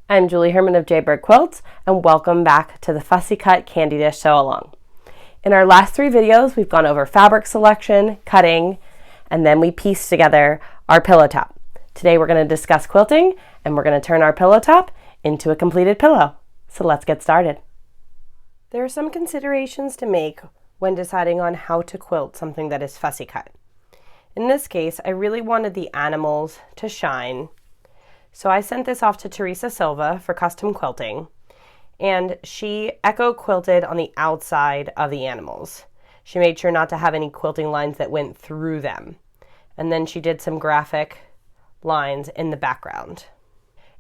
I'm Julie Herman of Jaybird Quilts, and welcome back to the Fussy Cut Candy Dish Sew Along. In our last 3 videos, we've gone over fabric selection, cutting, and then we pieced together our pillow top. Today we're going to discuss quilting, and we're going to turn our pillow top into a completed pillow. So let's get started. There are some considerations to make when deciding on how to quilt something that is fussy cut. In this case, I really wanted the animals to shine. So I sent this off to Teresa Silva for custom quilting, and she echo quilted on the outside of the animals. She made sure not to have any quilting lines that went through them. And then she did some graphic lines in the background.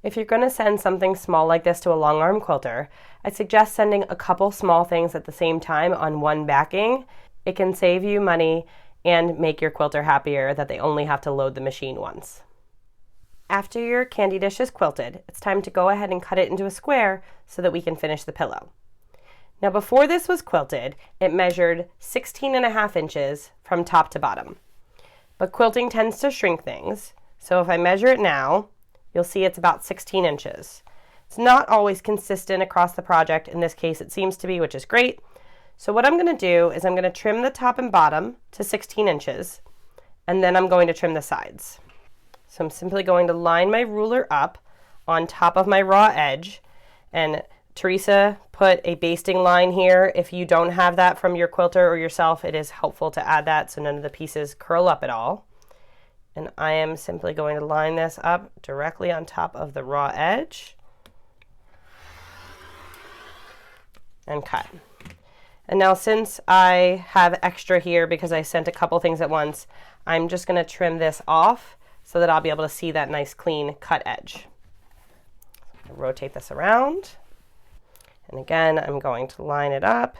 If you're going to send something small like this to a long arm quilter, I suggest sending a couple small things at the same time on one backing. It can save you money and make your quilter happier that they only have to load the machine once. After your candy dish is quilted, it's time to go ahead and cut it into a square so that we can finish the pillow. Now before this was quilted, it measured 16.5 inches from top to bottom. But quilting tends to shrink things, so if I measure it now, you'll see it's about 16 inches. It's not always consistent across the project. In this case, it seems to be, which is great. So what I'm going to do is I'm going to trim the top and bottom to 16 inches, and then I'm going to trim the sides. So I'm simply going to line my ruler up on top of my raw edge, and Teresa put a basting line here. If you don't have that from your quilter or yourself, it is helpful to add that so none of the pieces curl up at all. And I am simply going to line this up directly on top of the raw edge and cut. And now since I have extra here because I sent a couple things at once, I'm just going to trim this off so that I'll be able to see that nice clean cut edge. Rotate this around. And again, I'm going to line it up.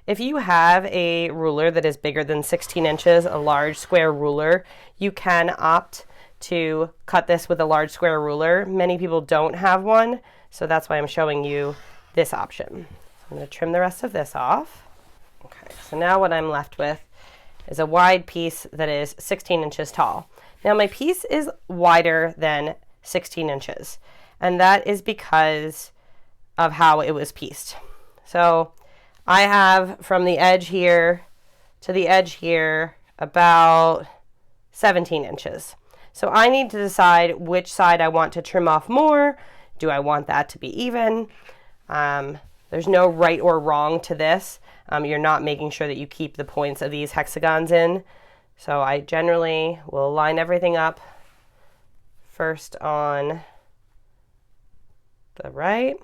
If you have a ruler that is bigger than 16 inches, a large square ruler, you can opt to cut this with a large square ruler. Many people don't have one, so that's why I'm showing you this option. So I'm going to trim the rest of this off. Okay, so now what I'm left with is a wide piece that is 16 inches tall. Now my piece is wider than 16 inches, and that is because of how it was pieced. So I have from the edge here to the edge here about 17 inches. So I need to decide which side I want to trim off more. Do I want that to be even? There's no right or wrong to this. You're not making sure that you keep the points of these hexagons in. So I generally will line everything up first on the right.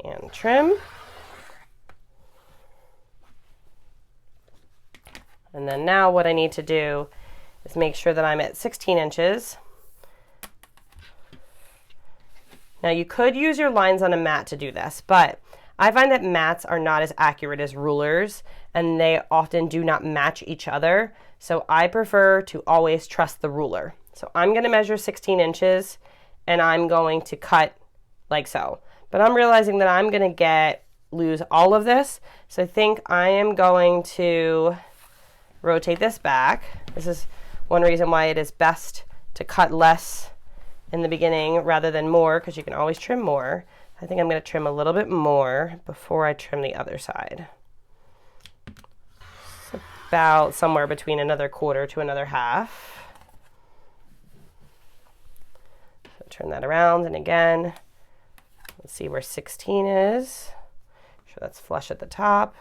And trim. And then now what I need to do is make sure that I'm at 16 inches. Now you could use your lines on a mat to do this, but I find that mats are not as accurate as rulers, and they often do not match each other. So I prefer to always trust the ruler. So I'm going to measure 16 inches, and I'm going to cut like so. But I'm realizing that I'm going to lose all of this. So I think I am going to rotate this back. This is one reason why it is best to cut less in the beginning rather than more, because you can always trim more. I think I'm going to trim a little bit more before I trim the other side. It's about somewhere between another quarter to another half. So turn that around, and again, let's see where 16 is. Sure that's flush at the top.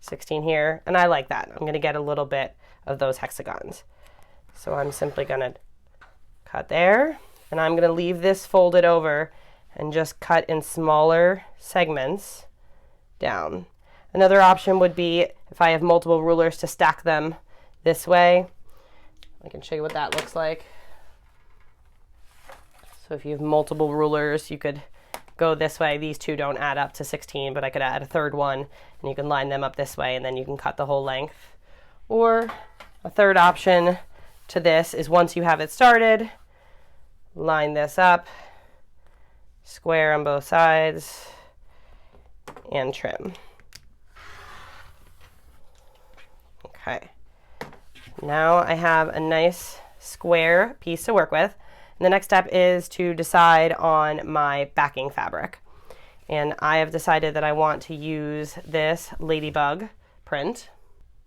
16 here, and I like that. I'm going to get a little bit of those hexagons. So I'm simply going to cut there, and I'm going to leave this folded over and just cut in smaller segments down. Another option would be if I have multiple rulers to stack them this way. I can show you what that looks like. So if you have multiple rulers, you could go this way. These two don't add up to 16, but I could add a third one, and you can line them up this way, and then you can cut the whole length. Or a third option to this is once you have it started, line this up, square on both sides, and trim. Okay. Now I have a nice square piece to work with. And the next step is to decide on my backing fabric. And I have decided that I want to use this ladybug print.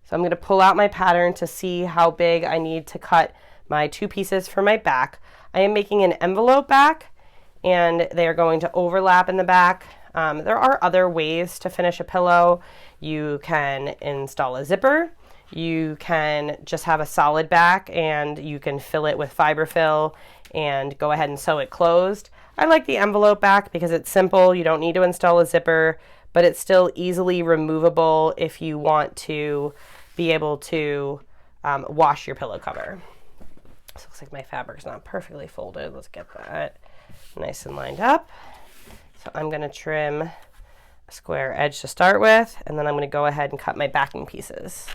So I'm going to pull out my pattern to see how big I need to cut my 2 pieces for my back. I am making an envelope back, and they are going to overlap in the back. There are other ways to finish a pillow. You can install a zipper. You can just have a solid back, and you can fill it with fiberfill and go ahead and sew it closed. I like the envelope back because it's simple. You don't need to install a zipper, but it's still easily removable if you want to be able to wash your pillow cover. This looks like my fabric's not perfectly folded. Let's get that nice and lined up. So I'm going to trim a square edge to start with, and then I'm going to go ahead and cut my backing pieces.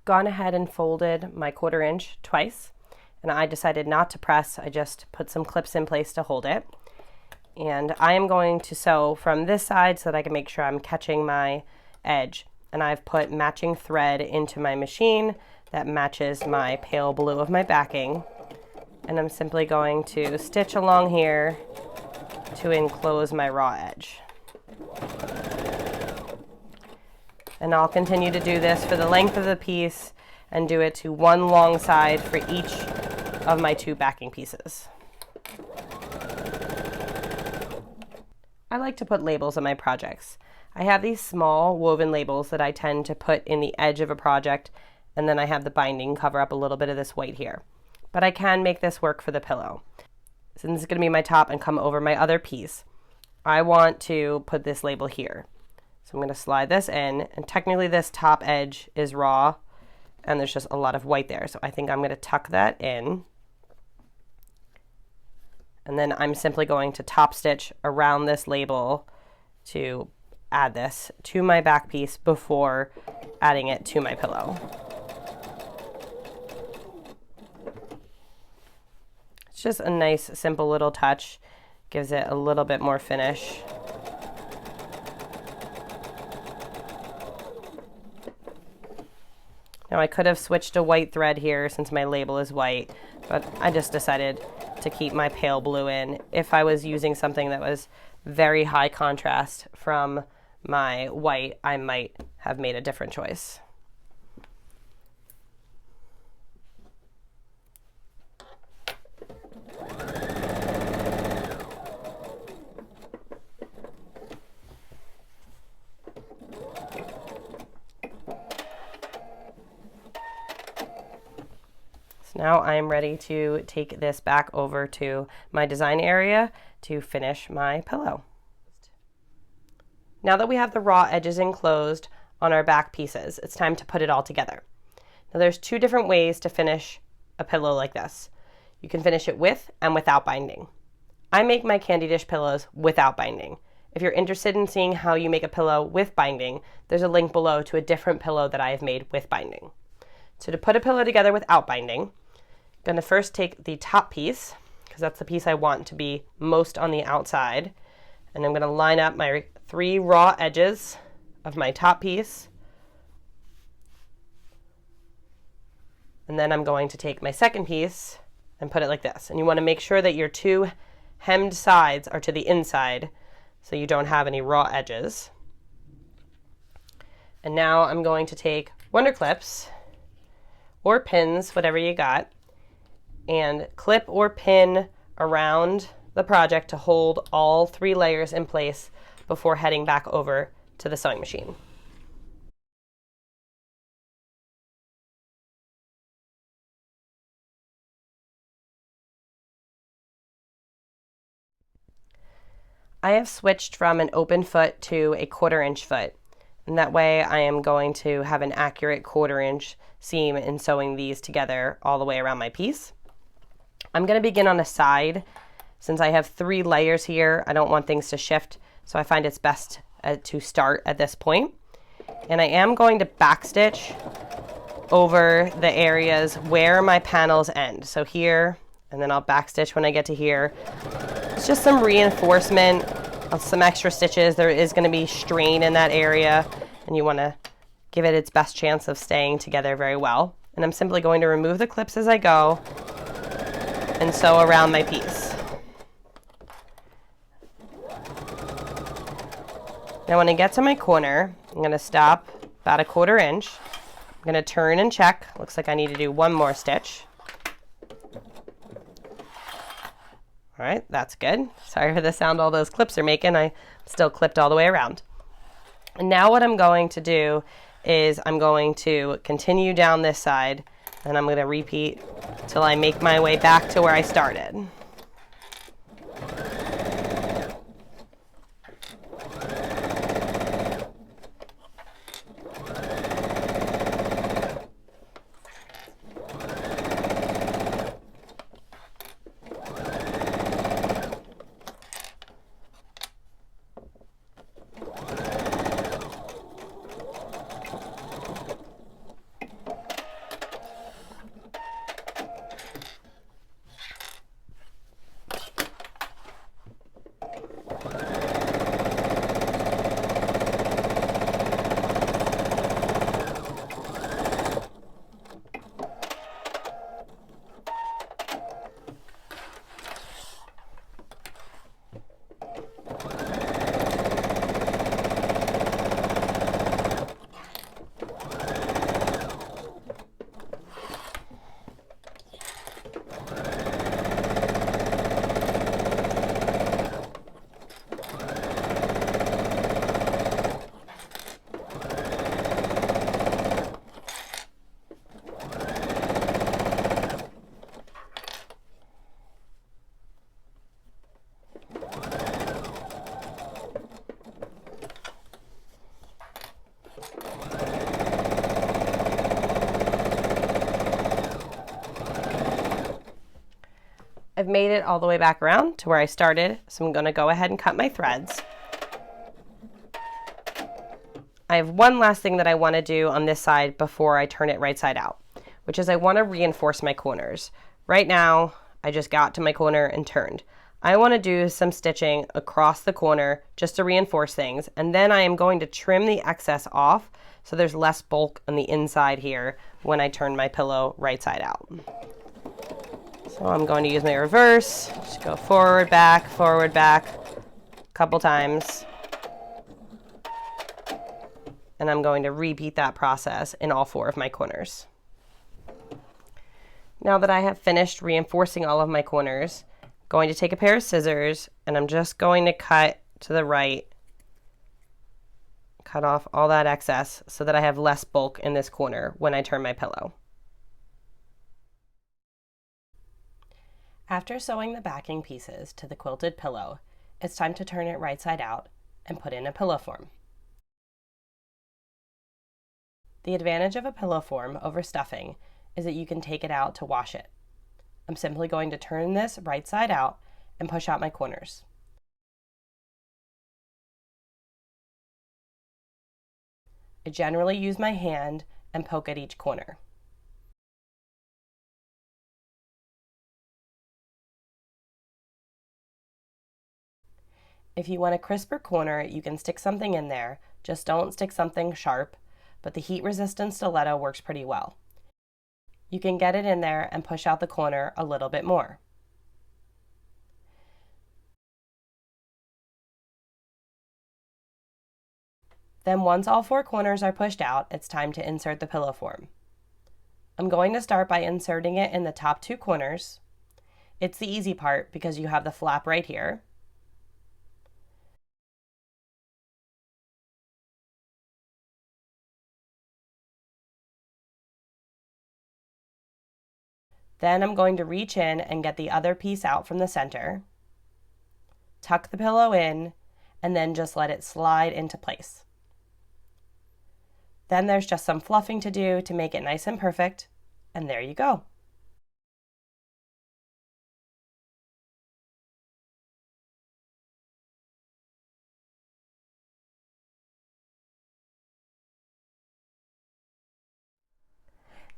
Gone ahead and folded my 1/4 inch twice, and I decided not to press. I just put some clips in place to hold it. And I am going to sew from this side so that I can make sure I'm catching my edge. And I've put matching thread into my machine that matches my pale blue of my backing. And I'm simply going to stitch along here to enclose my raw edge. And I'll continue to do this for the length of the piece and do it to one long side for each of my 2 backing pieces. I like to put labels on my projects. I have these small woven labels that I tend to put in the edge of a project, and then I have the binding cover up a little bit of this white here. But I can make this work for the pillow. So this is going to be my top and come over my other piece. I want to put this label here. So I'm going to slide this in, and technically this top edge is raw, and there's just a lot of white there. So I think I'm going to tuck that in. And then I'm simply going to top stitch around this label to add this to my back piece before adding it to my pillow. It's just a nice, simple little touch. Gives it a little bit more finish. Now I could have switched to white thread here since my label is white, but I just decided to keep my pale blue in. If I was using something that was very high contrast from my white, I might have made a different choice. Now I'm ready to take this back over to my design area to finish my pillow. Now that we have the raw edges enclosed on our back pieces, it's time to put it all together. Now there's 2 different ways to finish a pillow like this. You can finish it with and without binding. I make my candy dish pillows without binding. If you're interested in seeing how you make a pillow with binding, there's a link below to a different pillow that I have made with binding. So to put a pillow together without binding, I'm going to first take the top piece, because that's the piece I want to be most on the outside, and I'm going to line up my 3 raw edges of my top piece, and then I'm going to take my second piece and put it like this. And you want to make sure that your 2 hemmed sides are to the inside so you don't have any raw edges. And now I'm going to take wonder clips or pins, whatever you got, and clip or pin around the project to hold all 3 layers in place before heading back over to the sewing machine. I have switched from an open foot to a 1/4 inch foot, And that way I am going to have an accurate 1/4 inch seam in sewing these together all the way around my piece. I'm going to begin on a side. Since I have 3 layers here, I don't want things to shift, so I find it's best to start at this point. And I am going to backstitch over the areas where my panels end. So here, and then I'll backstitch when I get to here. It's just some reinforcement, some extra stitches. There is going to be strain in that area, and you want to give it its best chance of staying together very well. And I'm simply going to remove the clips as I go and sew around my piece. Now when I get to my corner, I'm going to stop about a 1/4 inch. I'm going to turn and check. Looks like I need to do 1 more stitch. All right, that's good. Sorry for the sound all those clips are making. I still clipped all the way around. And now what I'm going to do is I'm going to continue down this side, and I'm going to repeat till I make my way back to where I started. I've made it all the way back around to where I started, so I'm going to go ahead and cut my threads. I have one last thing that I want to do on this side before I turn it right side out, which is I want to reinforce my corners. Right now, I just got to my corner and turned. I want to do some stitching across the corner just to reinforce things, and then I am going to trim the excess off so there's less bulk on the inside here when I turn my pillow right side out. So I'm going to use my reverse, just go forward, back, a couple times. And I'm going to repeat that process in all 4 of my corners. Now that I have finished reinforcing all of my corners, I'm going to take a pair of scissors and I'm just going to cut to the right, cut off all that excess so that I have less bulk in this corner when I turn my pillow. After sewing the backing pieces to the quilted pillow, it's time to turn it right side out and put in a pillow form. The advantage of a pillow form over stuffing is that you can take it out to wash it. I'm simply going to turn this right side out and push out my corners. I generally use my hand and poke at each corner. If you want a crisper corner, you can stick something in there. Just don't stick something sharp, but the heat-resistant stiletto works pretty well. You can get it in there and push out the corner a little bit more. Then once all 4 corners are pushed out, it's time to insert the pillow form. I'm going to start by inserting it in the top 2 corners. It's the easy part because you have the flap right here. Then I'm going to reach in and get the other piece out from the center, tuck the pillow in, and then just let it slide into place. Then there's just some fluffing to do to make it nice and perfect, and there you go.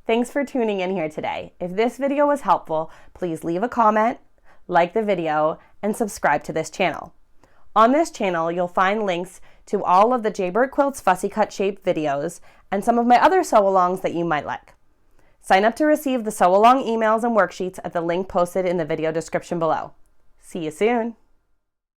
Thanks for tuning in here today. If this video was helpful, please leave a comment, like the video, and subscribe to this channel. On this channel, you'll find links to all of the Jaybird Quilts Fussy Cut Shape videos and some of my other sew-alongs that you might like. Sign up to receive the sew-along emails and worksheets at the link posted in the video description below. See you soon!